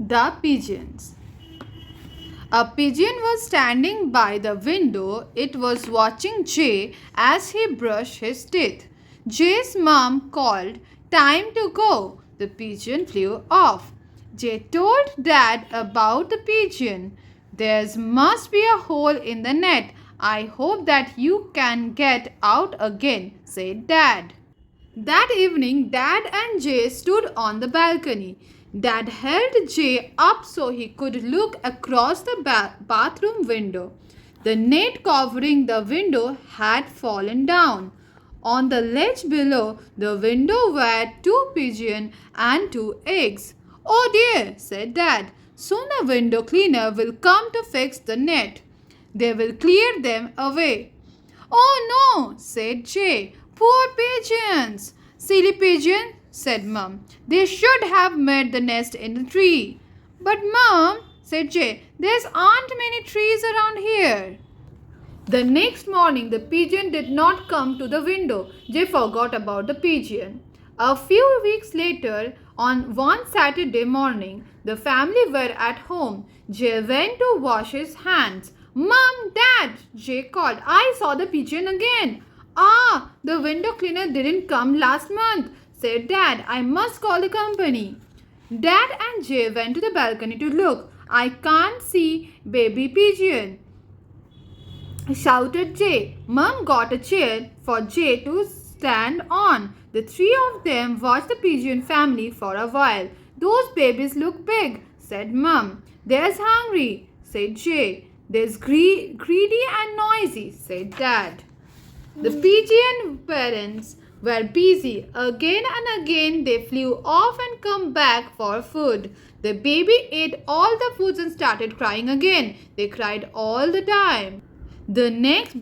The pigeons. A pigeon was standing by the window. It was watching Jay as he brushed his teeth. Jay's mom called, "Time to go." The pigeon flew off. Jay told Dad about the pigeon. "There must be a hole in the net. I hope that you can get out again," said Dad. That evening, Dad and Jay stood on the balcony. Dad held Jay up so he could look across the bathroom window. The net covering the window had fallen down. On the ledge below the window were two pigeons and two eggs. "Oh dear," said Dad. "Soon a window cleaner will come to fix the net. They will clear them away." "Oh no," said Jay. "Poor pigeons." "Silly pigeon," said Mum. "They should have made the nest in the tree." "But Mum," said Jay, "there aren't many trees around here." The next morning, the pigeon did not come to the window. Jay forgot about the pigeon. A few weeks later, on one Saturday morning, the family were at home. Jay went to wash his hands. "Mom, Dad," Jay called, "I saw the pigeon again." "Ah, the window cleaner didn't come last month," said Dad. "I must call the company." Dad and Jay went to the balcony to look. "I can't see baby pigeon," shouted Jay. Mum got a chair for Jay to stand on. The three of them watched the pigeon family for a while. "Those babies look big," said Mum. "There's hungry," said Jay. "There's greedy and noisy," said Dad. The pigeon parents were busy. Again and again they flew off and come back for food. The baby ate all the foods and started crying again. They cried all the time.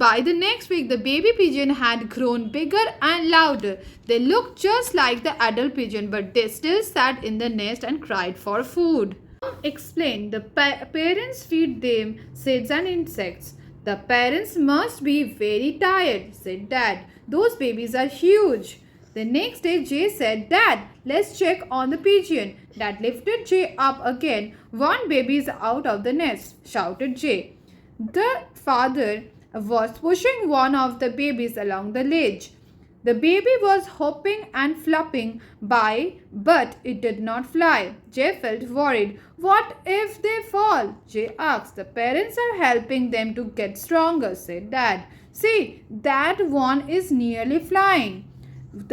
By the next week, the baby pigeon had grown bigger and louder. They looked just like the adult pigeon, but they still sat in the nest and cried for food. Explained, "The parents feed them seeds and insects." "The parents must be very tired," said Dad. "Those babies are huge." The next day, Jay said, "Dad, let's check on the pigeon." Dad lifted Jay up again. "One baby is out of the nest," shouted Jay. The father was pushing one of the babies along the ledge. The baby was hopping and flopping by, but it did not fly. Jay felt worried. "What if they fall?" Jay asked. "The parents are helping them to get stronger," said Dad. "See, that one is nearly flying."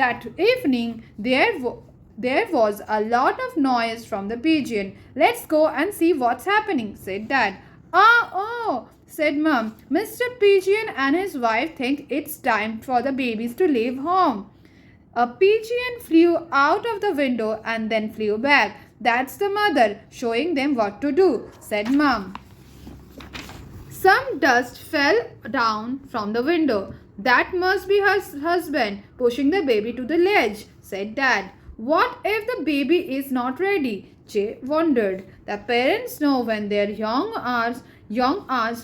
That evening, there was a lot of noise from the pigeon. "Let's go and see what's happening," said Dad. Oh," said Mum. "Mr. Pigeon and his wife think it's time for the babies to leave home." A pigeon flew out of the window and then flew back. "That's the mother showing them what to do," said Mum. Some dust fell down from the window. "That must be her husband pushing the baby to the ledge," said Dad. "What if the baby is not ready?" Jay wondered. "The parents know when their young are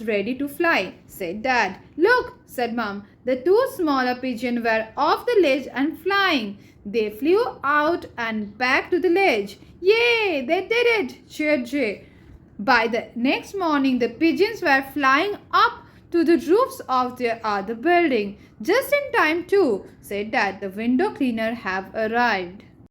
ready to fly," said Dad. "Look," said Mum. The two smaller pigeons were off the ledge and flying. They flew out and back to the ledge. "Yay, they did it!" cheered Jay. By the next morning, the pigeons were flying up to the roofs of their other building. "Just in time too," said Dad. "The window cleaner have arrived."